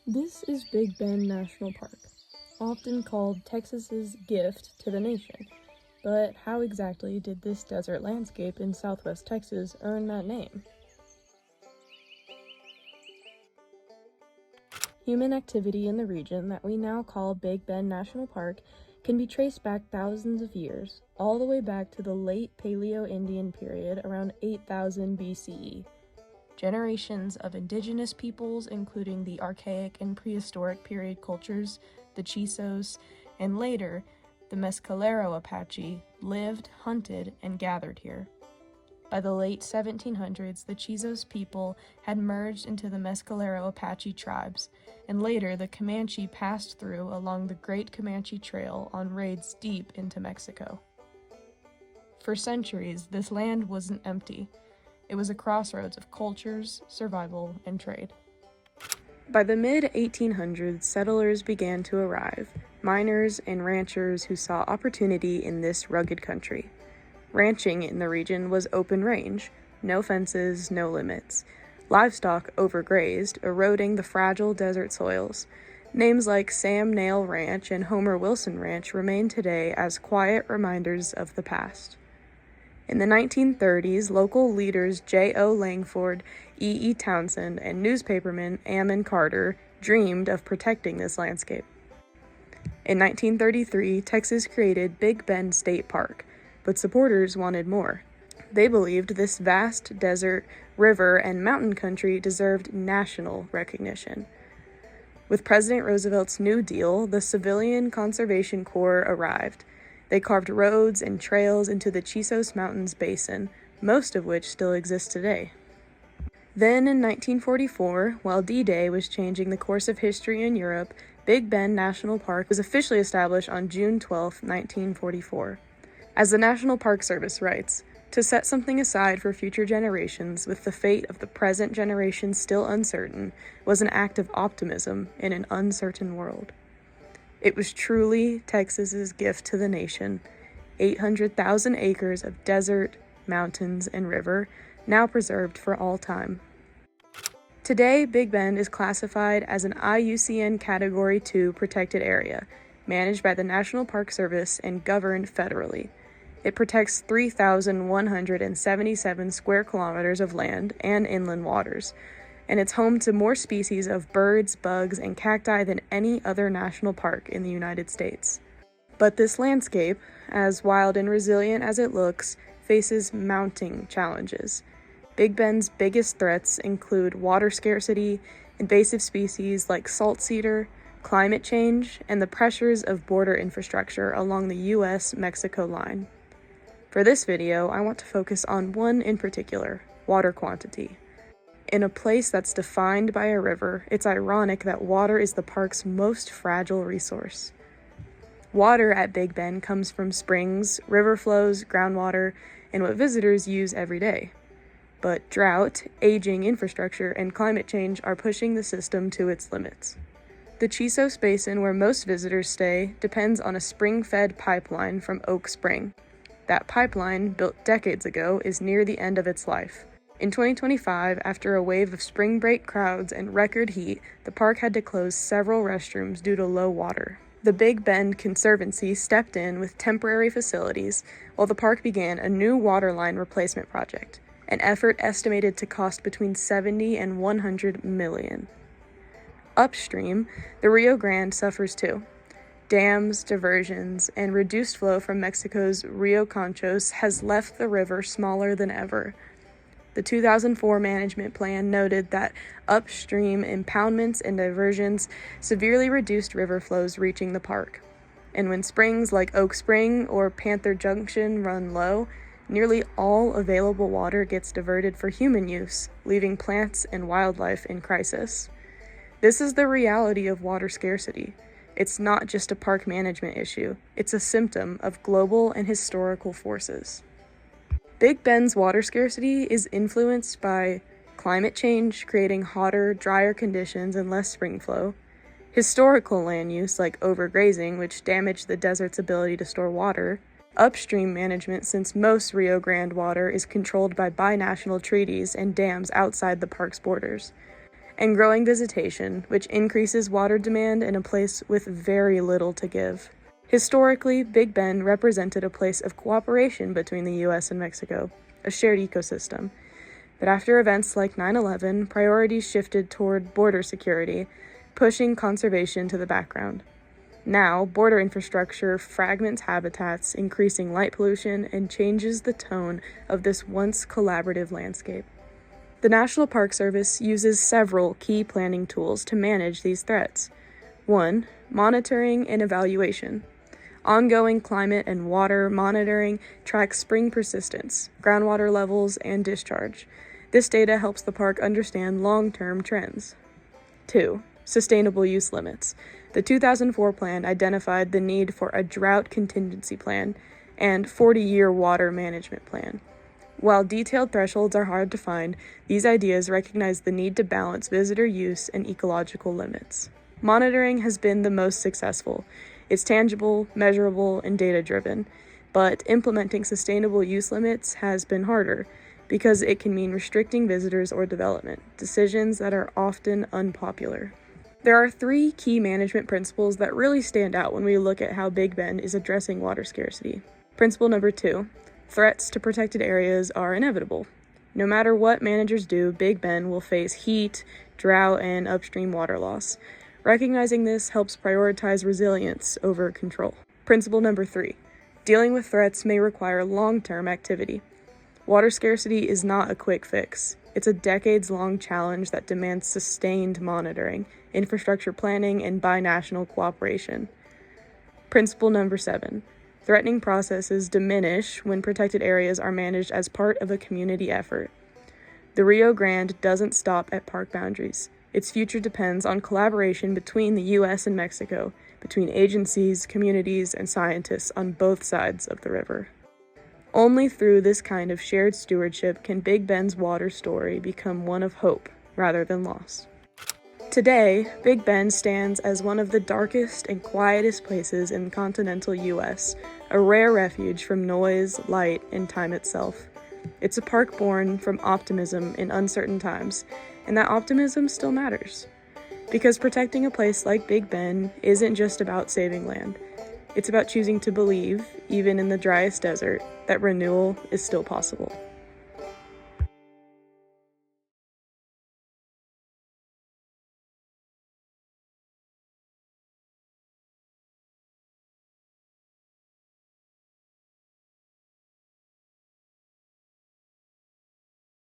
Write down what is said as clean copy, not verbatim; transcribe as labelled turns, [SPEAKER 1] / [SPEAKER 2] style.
[SPEAKER 1] This is Big Bend National Park, often called Texas's gift to the nation. But how exactly did this desert landscape in southwest Texas earn that name? Human activity in the region that we now call Big Bend National Park can be traced back thousands of years, all the way back to the late Paleo-Indian period around 8000 BCE. Generations of indigenous peoples, including the Archaic and Prehistoric period cultures, the Chisos, and later, the Mescalero Apache, lived, hunted, and gathered here. By the late 1700s, the Chisos people had merged into the Mescalero Apache tribes, and later the Comanche passed through along the Great Comanche Trail on raids deep into Mexico. For centuries, this land wasn't empty. It was a crossroads of cultures, survival, and trade. By the mid-1800s, settlers began to arrive, miners and ranchers who saw opportunity in this rugged country. Ranching in the region was open range, no fences, no limits. Livestock overgrazed, eroding the fragile desert soils. Names like Sam Nail Ranch and Homer Wilson Ranch remain today as quiet reminders of the past. In the 1930s, local leaders J.O. Langford, E.E. Townsend, and newspaperman Ammon Carter dreamed of protecting this landscape. In 1933, Texas created Big Bend State Park, but supporters wanted more. They believed this vast desert, river, and mountain country deserved national recognition. With President Roosevelt's New Deal, the Civilian Conservation Corps arrived. They carved roads and trails into the Chisos Mountains basin, most of which still exists today. Then in 1944, while D-Day was changing the course of history in Europe, Big Bend National Park was officially established on June 12, 1944. As the National Park Service writes, to set something aside for future generations with the fate of the present generation still uncertain was an act of optimism in an uncertain world. It was truly Texas's gift to the nation, 800,000 acres of desert, mountains, and river, now preserved for all time. Today, Big Bend is classified as an IUCN Category 2 protected area, managed by the National Park Service and governed federally. It protects 3,177 square kilometers of land and inland waters, and it's home to more species of birds, bugs, and cacti than any other national park in the United States. But this landscape, as wild and resilient as it looks, faces mounting challenges. Big Bend's biggest threats include water scarcity, invasive species like salt cedar, climate change, and the pressures of border infrastructure along the U.S.-Mexico line. For this video, I want to focus on one in particular, water quantity. In a place that's defined by a river, it's ironic that water is the park's most fragile resource. Water at Big Bend comes from springs, river flows, groundwater, and what visitors use every day. But drought, aging infrastructure, and climate change are pushing the system to its limits. The Chisos Basin, where most visitors stay, depends on a spring-fed pipeline from Oak Spring. That pipeline, built decades ago, is near the end of its life. In 2025, after a wave of spring break crowds and record heat, the park had to close several restrooms due to low water. The Big Bend Conservancy stepped in with temporary facilities, while the park began a new water line replacement project, an effort estimated to cost between $70 and $100 million. Upstream, the Rio Grande suffers too. Dams, diversions, and reduced flow from Mexico's Rio Conchos has left the river smaller than ever. The 2004 management plan noted that upstream impoundments and diversions severely reduced river flows reaching the park. And when springs like Oak Spring or Panther Junction run low, nearly all available water gets diverted for human use, leaving plants and wildlife in crisis. This is the reality of water scarcity. It's not just a park management issue, it's a symptom of global and historical forces. Big Bend's water scarcity is influenced by climate change, creating hotter, drier conditions and less spring flow, historical land use like overgrazing, which damaged the desert's ability to store water, upstream management since most Rio Grande water is controlled by binational treaties and dams outside the park's borders, and growing visitation, which increases water demand in a place with very little to give. Historically, Big Bend represented a place of cooperation between the U.S. and Mexico, a shared ecosystem. But after events like 9/11, priorities shifted toward border security, pushing conservation to the background. Now, border infrastructure fragments habitats, increasing light pollution, and changes the tone of this once collaborative landscape. The National Park Service uses several key planning tools to manage these threats. 1. Monitoring and evaluation. Ongoing climate and water monitoring tracks spring persistence, groundwater levels, and discharge. This data helps the park understand long-term trends. 2. Sustainable use limits. The 2004 plan identified the need for a drought contingency plan and 40-year water management plan. While detailed thresholds are hard to find, these ideas recognize the need to balance visitor use and ecological limits. Monitoring has been the most successful. It's tangible, measurable, and data-driven, but implementing sustainable use limits has been harder because it can mean restricting visitors or development, decisions that are often unpopular. There are 3 key management principles that really stand out when we look at how Big Bend is addressing water scarcity. Principle number 2, threats to protected areas are inevitable. No matter what managers do, Big Bend will face heat, drought, and upstream water loss. Recognizing this helps prioritize resilience over control. Principle number 3, dealing with threats may require long-term activity. Water scarcity is not a quick fix. It's a decades-long challenge that demands sustained monitoring, infrastructure planning, and binational cooperation. Principle number 7, threatening processes diminish when protected areas are managed as part of a community effort. The Rio Grande doesn't stop at park boundaries. Its future depends on collaboration between the U.S. and Mexico, between agencies, communities, and scientists on both sides of the river. Only through this kind of shared stewardship can Big Bend's water story become one of hope rather than loss. Today, Big Bend stands as one of the darkest and quietest places in continental U.S., a rare refuge from noise, light, and time itself. It's a park born from optimism in uncertain times, and that optimism still matters. Because protecting a place like Big Bend isn't just about saving land. It's about choosing to believe, even in the driest desert, that renewal is still possible.